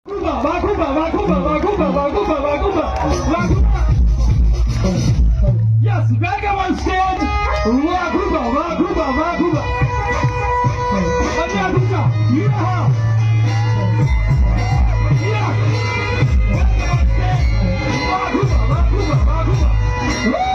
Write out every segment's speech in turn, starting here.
Yes, welcome on stage. Wakuba. Anyaduka, yeah. Yeah. Welcome on stage. Wakuba. Woo!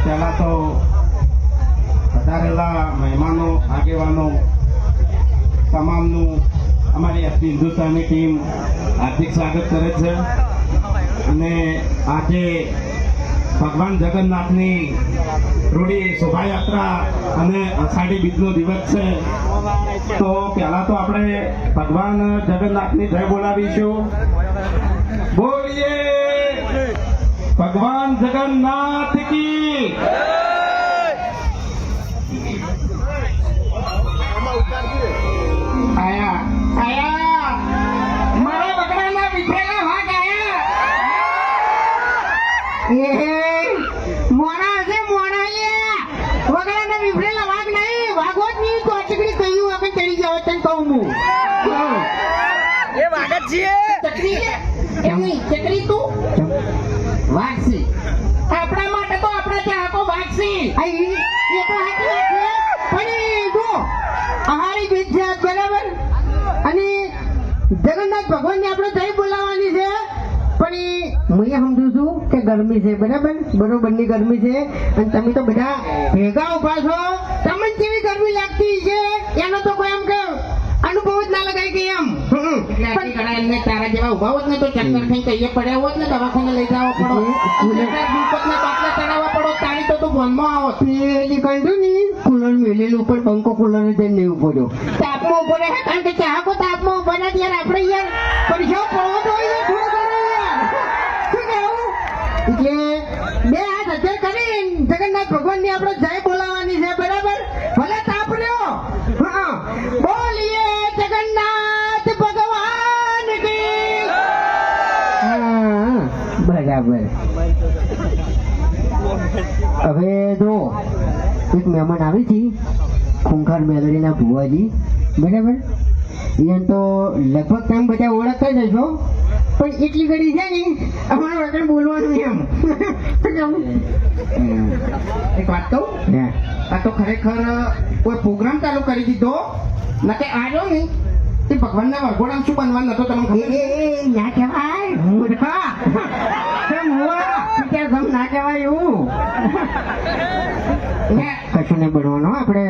પહેલા તો વધારેલા મહેમાનો આગેવાનો તમામનું અમારી એસપી હિન્દુસ્તાની ટીમ હાર્દિક સ્વાગત કરે છે અને આજે ભગવાન જગન્નાથની રૂડી શોભાયાત્રા અને અષાઢી બીજનો દિવસ છે. તો પહેલા તો આપણે ભગવાન જગન્નાથની જય બોલાવીશું. બોલીએ ભગવાન જગન્નાથ કી. આયા મારા બકરાના વિઠેલા વાઘ આયા. મોણા છે વગડાના વિફરેલા વાઘ નહીં, વાઘો જ નહીં તો ચકડી કહ્યું આપણે ચડી જાવ તને કહું હું એ વાઘ જ છીએ. ચકડી એમ નહીં, ચકડી તું વાઘ છે આપણા માટે તો આપણે ત્યાં આખો વાઘ છે. એ તો સાચી વાત છે પણ જો આહારી બીજ છે બરાબર અને જગન્નાથ ભગવાનને આપણે જય બોલાવવાની છે પણ હું એ સમજુ છું કે ગરમી છે બરોબરની ગરમી છે અને તમે તો બધા ભેગા ઉભા છો, તમને કેવી ગરમી લાગતી છે એનો તો કોઈ એમ કે અનુભવ જ ના લગાય કે એમ એમને તારા જેવા ઉભા હોત ને તો ચક્કર થઈ કહીએ પડ્યા હોત ને દવાખાને લઈ જવા પડો, બાટલા ચડાવવા પડો તારી તો તું ભનમાં આવો પેલી કહ્યું ને કુલર મેલેલું પણ પંખો કુલર જઈને નહીં ઉભો રહ્યો, તાપમાં ઉભો રહે કારણ કે ચાહકો તાપમાં ઉભા નથી યાર આપણે યાર પરીક્ષાઓ પડવો તો હોય ને થોડો એટલે બે હાથ હજાર કરી જગન્નાથ ભગવાન ની આપણે જય બોલાવવાની છે બરાબર. ભલે તાપ રહ્યો હા બોલીએ જગન્નાથ ભગવાન કી. બરાબર. હવે જો એક મહેમાન આવી હતી ખૂંખાર મેલડીના ભુવાજી બરાબર, એને તો લગભગ તમે બધા ઓળખતા જ હશો પણ એટલી ઘડી છે ને અમારું વગર બોલવાનું એમ. એક વાત કહું, આ તો ખરેખર કોઈ પ્રોગ્રામ ચાલુ કરી દીધો નકે આવ્યો ને તે ભગવાનના વરઘોડામાં શું બનવાનું હતો તમને ખબર? ના કહેવાય મૂર્ખા ના કહેવાય એવું કશું નહીં બનવાનું આપણે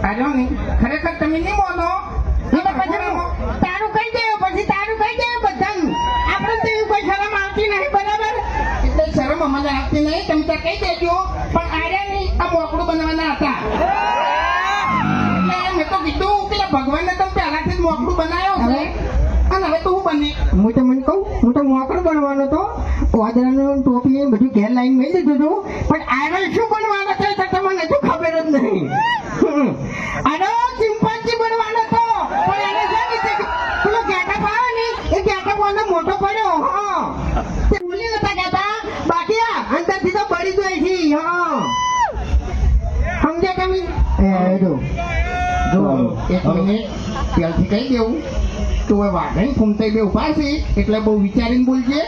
આવ્યો ને ખરેખર તમે નહીં બોલો તારું કહી દેવું પછી તારું કહી દેવું બધાનું આપણે તો એવું કોઈ શરમ આવતી નહીં બરાબર. એટલે શરમ અમને આવતી નહીં તમે ત્યાં કહી દેજો પણ આવ્યા નહીં આ મોકળું બનાવવાના હતા એટલે મેં તો કીધું પેલા ભગવાનને તો પહેલાથી જ મોકળું બનાવ્યો છે અને હવે તો હું બની હું તો મને કહું હું તો મોકળું બનવાનો હતો વાદળાનું ટોપી બધું ઘેર લાઈન મેળવી દીધું હતું પણ આગળ શું બનવાનો છે તો તમને હજુ ખબર જ નહીં. આનો ચિંપાંજી બનવાનો હતો પણ એને છે ને પેલો ગેટઅપ આવે ને એ ગેટઅપ આનો મોટો પડ્યો હા તે ભૂલી નતા કહેતા બાકી આ અંદરથી તો બળી જાય છે હા સમજ્યા તમે? જો એક મિનિટ ત્યારથી કહી દેવું તો વાઘણી ફૂમતાઈ બે ઉભા છે એટલે બહુ વિચારીને બોલજે.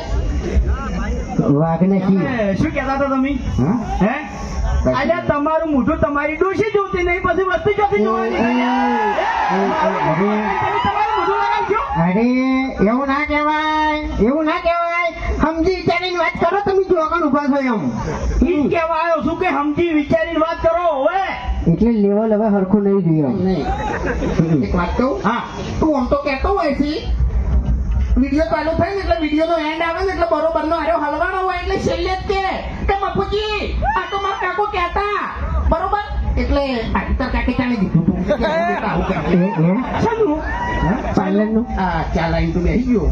વાઘને કી શું કહેતા હતા તમે? હે આજે તમારું મોઢું તમારી ડોશી જોતી નહીં પછી વસ્તુ જોતી જોવાની. તમારું મોઢું લગાવજો. અરે એવું ના કહેવાય સમજી વિચારીને વાત કરો તમે જો આગળ ઉભા છો એમ ઈ જ કહેવા આવ્યો છું કે સમજી વિચારીને વાત કરો હવે એટલે લેવલ હવે હરખું નહીં જોઈએ નહીં એક વાત કહું, હા તું આમ તો કહેતો હોય છે વિડીયો ચાલુ થાય ને એટલે વિડીયોનો એન્ડ આવે ને એટલે બરોબરનો હારો હલવાનો હોય એટલે છેલ્લે જ કે મફુજી આ તો મારા કાકો કહેતા બરોબર એટલે આખતર કાકે ચાલી દીધું તું કે આવું કરે શાનું પાર્લરનું આ ચાલાઈ તું બેહી ગયો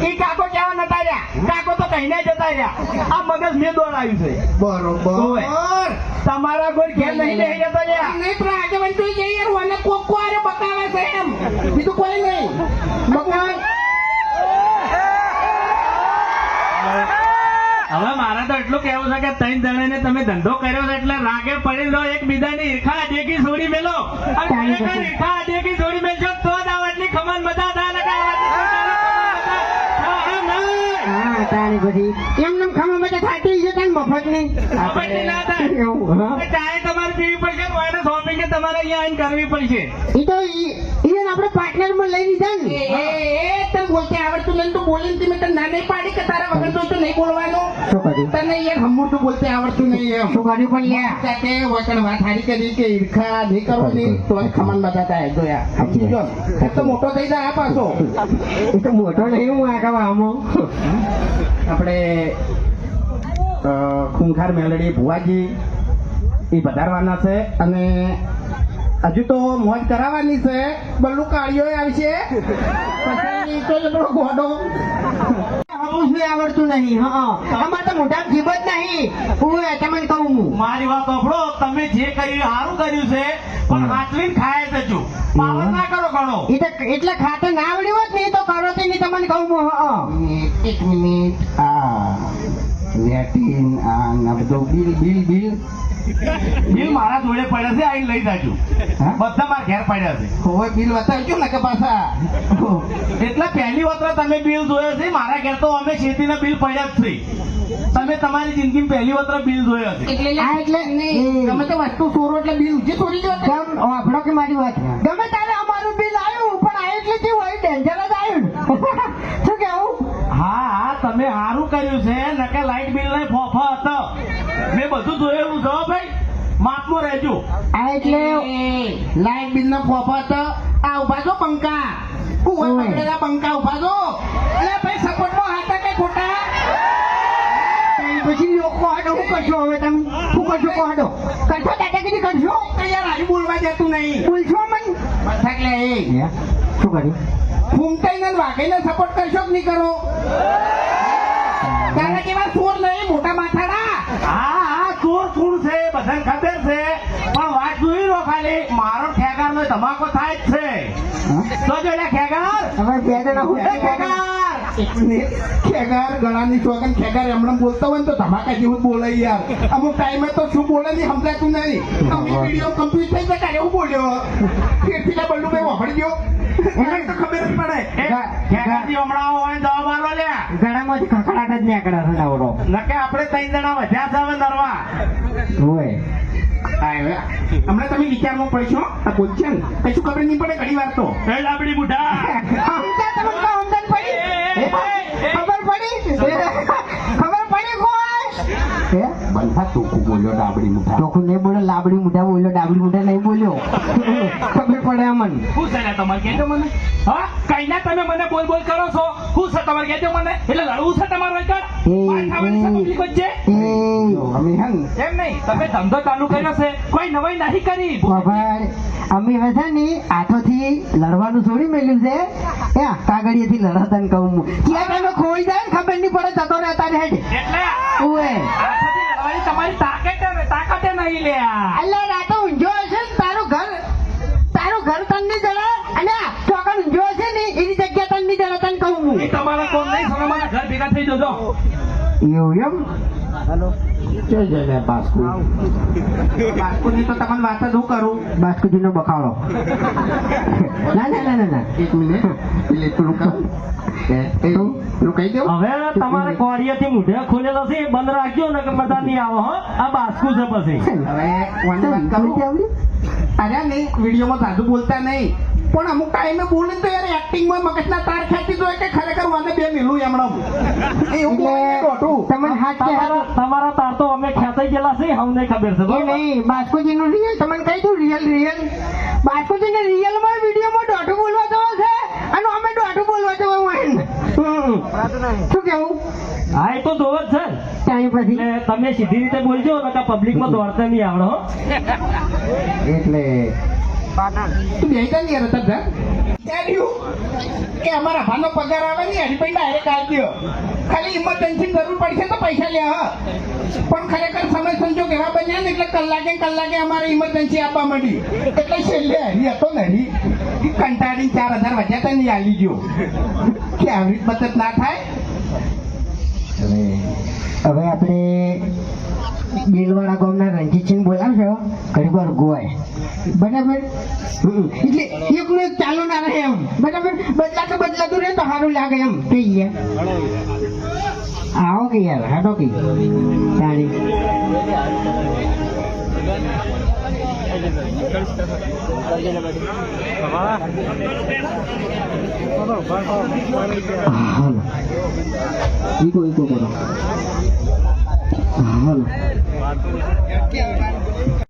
એ કાકો કેવા નતા રહ્યા કાકો તો કહીને જતા રહ્યા આ મગજ મેં દોડાયું છે બરોબર તમારા કોઈ ઘેર નહીં બેસી જતા રહ્યા નહીં પણ આજે મને તું જઈ યાર મને કોક આરે બતાવે છે એમ બીજું કોઈ નહીં બતાવે હવે મારે તો એટલું કેવું છે કે ત્રણ જણાને તમે ધંધો કર્યો છે એટલે રાગે પડી લો એક બીજાની ઈર્ખા અડેકી છોડી મેલો અને ખરેખર ઈર્ખા અડેકી છોડી મેલશો તો જ આવડની ખમણ મજા થાય ને હા તારી બધી એમને ખમા બધા થાકી છે તને મફત નહીં ના થાય એવું હા ચાય તમારે પીવી પડશે કોઈને શોપિંગ કે તમારે અહીંયા આવીને કરવી પડશે એ તો ઈને આપણે પાર્ટનર માં લઈ લીધા ને એ તને બોલતે આવડતું નહીં તો બોલીને તમે તને ના નહીં પાડી કે તારા વગર તો નહીં બોલવાનું શું કર્યું તને યાર હમું તો બોલતે આવડતું નહીં એમ શું કર્યું પણ લ્યા સાથે વચન વાત હારી કરી કે ઈર્ખા નહીં કરવાની તો જ ખમણ બધા થાય જોયા સમજી ગયો ને? તો મોટો થઈ જાય આ પાછો એ તો મોટો નહીં હું આગળ આમો આપણે ખૂંખાર મેલડી ભુવાજી એ પધારવાના છે અને હજુ તો મોજ કરાવવાની છે બલ્લુ કાળીઓ આવશે પછી તો એટલો ગોડો આવું જ આવડતું નહીં હા અમારે તો મોટા જીવ જ નહીં હું તમને કહું હું મારી વાત સાંભળો તમે જે કર્યું સારું કર્યું છે પણ હાથવીને ખાય જજો પાવર ના કરો ઘણો એ તો એટલે ખાતે ના આવડ્યું હોત ને એ તો કરો તે નહીં તમને કહું હું હા એક મિનિટ આ લેટિન આ ના બધું બિલ બિલ મારા જોડે પડ્યા છે આઈને લઈ જાજો હા? બધા મારા ઘેર પડ્યા છે હવે બિલ બતાવજો ને કે પાછા એટલે પહેલી વખત તમે બિલ જોયો છે મારા ઘેર તો અમે ખેતીના બિલ પડ્યા જ છે તમે તમારી જિંદગીમાં પહેલી વખત બિલ જોયો છે એટલે હા, એટલે નહીં તમે તો વસ્તુ ચોરો એટલે બિલ જે ચોરી ગયો તે. કેમ આપણો કે મારી વાત ગમે તારે અમારું બિલ આવ્યું પણ આ એટલે કેવું હોય ડેન્જર જ આવ્યું શું કેવું હા તમે સારું કર્યું છે નકે લાઈટ બિલ નહીં ફોફા હતો મેં બધું જોયેલું છો ભાઈ માપમાં રહેજો આ એટલે લાઈટ બિલ નો ફોફત આ ઉભા છો પંખા હું ઓય. પકડેલા પંખા ઉભા છો એટલે ભાઈ સપોર્ટમાં હતા કે ખોટા પછી લોકો હાડો શું કરશો હવે તમે શું કરશો કહો હાડો કરશો દાદાગીરી કરશો તો યાર આજુ બોલવા જતું નહીં બોલશો મન મથક લે એ શું કર્યું ફૂમતાઈને ને વાઘઈને સપોર્ટ કરશો કે નહીં કરો તારા જેવા ચોર નહીં મોટા માથાડા હા ચોર કોણ છે બધાને ખબર છે પણ વાત જોઈ લો ખાલી મારો ખેગાર નો ધમાકો થાય જ છે તો જોડે ખેગાર હવે બે જણા હું એ ખેગાર એક મિનિટ ખેગાર ગળાની ચોગન ખેગાર એમણે બોલતો હોય ને તો ધમાકા જેવું જ બોલે યાર અમુક ટાઈમે તો શું બોલે નહીં સમજાતું નહીં અમુક વિડીયો કમ્પ્લીટ થઈ જાય ત્યારે એવું બોલ્યો ફેરથી બલ્લુ ભાઈ વાપરી ગયો એને તો ખબર જ પડે ખેગારજી હમણાં હોય જવાબ આલો લ્યા ગળામાંથી ખખડાટ જ નીકળે છે નવરો નકે આપણે ત્રણ જણા વધ્યા છે હવે નરવા હોય હમણાં તમે વિચારમાં પડશો આ બોલશે ને કશું ખબર નહીં પડે ઘણી વાર તો એ લાબડી બુઢા સમજા તમને કહો, સમજણ પડી ખબર પડી ખબર પડી કોઈ બંધા ટૂંકું બોલ્યો ડાબડી મુઠા ચોખ્ખું નહીં બોલ્યો લાબડી મુઠા બોલ્યો ડાબડી મુઠા નહીં બોલ્યો ખબર પડે અમન શું છે ને તમારે કહેજો મને હા કઈ ના તમે મને બોલ બોલ કરો છો શું છે તમારે કહેજો મને એટલે લડવું છે તમારું એકડ માર ખાવાની છે પબ્લિક વચ્ચે અમે હે ને એમ નહીં તમે ધંધો ચાલુ કર્યો છે કોઈ નવાઈ નહીં કરી ખબર અમે હવે છે ને હાથોથી લડવાનું છોડી મેલ્યું છે એ કાગળિયેથી લડતા ને કહું હું ક્યાં તમે ખોઈ જાય ને ખબર નહીં પડે જતો રહેતા ને હેડ એટલે ઓએ આથી લડવાની તમારી તાકાતે નહીં લ્યા અલ્લા રાતો ઊંઝો હશે ને તારું ઘર તને જરા અને ચોકન ઊંઝો હશે ને એની જગ્યા તને જરા તને કહું હું એ તમારા કોણ નહીં તમે મારા ઘર ભેગા થઈ જજો એવું એમ જય જય જય બાસ્કુ બાસ્કુની તો તમને વાત જ હું કરું બાસ્કુજીનો બખાડો ના ના ના ના ના એક મિનિટ એટલે પેલું કહું પેલું કહી દઉં હવે તમારે કોડિયાથી મૂઢે ખોલેલો છે એ બંધ રાખજો ને કે બધા નહીં આવો હો આ બાસ્કુ છે પછી હવે વાંધો વાત કરું અરે નહીં વિડીયોમાં સાધુ બોલતા નહીં પણ અમુક ટાઈમે બોલે તો યાર એક્ટિંગમાં મગજના તાર ખેંચી દો કે ખરેખર વાંધે બે મિલું એમણે એવું બોલે દોઢું તમને હાથ કે હાથ તમારા તાર તો અમે ખેંચાઈ ગયેલા છે અમને ખબર છે એ બરોબર? નહીં બાસ્કુજીનું રિયલ તમને કહી દઉં રિયલ બાસ્કુજીને રિયલમાં વિડીયોમાં દોઢું બોલવા જવો છે અને અમે દોઢું બોલવા જવું હોય શું કેવું હા એ તો જોવો જ છે ત્યાં પછી એટલે તમે સીધી રીતે બોલજો નકર પબ્લિકમાં દોડતા નહીં આવડો હો. એટલે તું બે કઈ યાર હતા કે અમારા ભાનો પગાર આવે ને હરીભાઈ ડાયરેક્ટ આવી દો ખાલી ઇમરજન્સી જરૂર પડશે તો પૈસા લે હા પણ ખરેખર સમય સંજોગ એવા બન્યા ને એટલે કલાકે અમારે ઇમરજન્સી આપવા માંડી એટલે છેલ્લે હરી હતો ને હરી કંટાળીને 4000 વધ્યા તો નહીં આલી ગયો કે આવી રીત બચત ના થાય હવે આપણે બેલવાડા ગામના રણજીતસિંહ બોલાવશો ઘડીવાર ગોય બરાબર એટલે એકલું એક ચાલુ ના રહે એમ બરાબર બદલાતું રહે તો સારું લાગે એમ થઈ ગયા આવો કે યાર હાટો કે તારી હાલો ઈકો કરો હાલો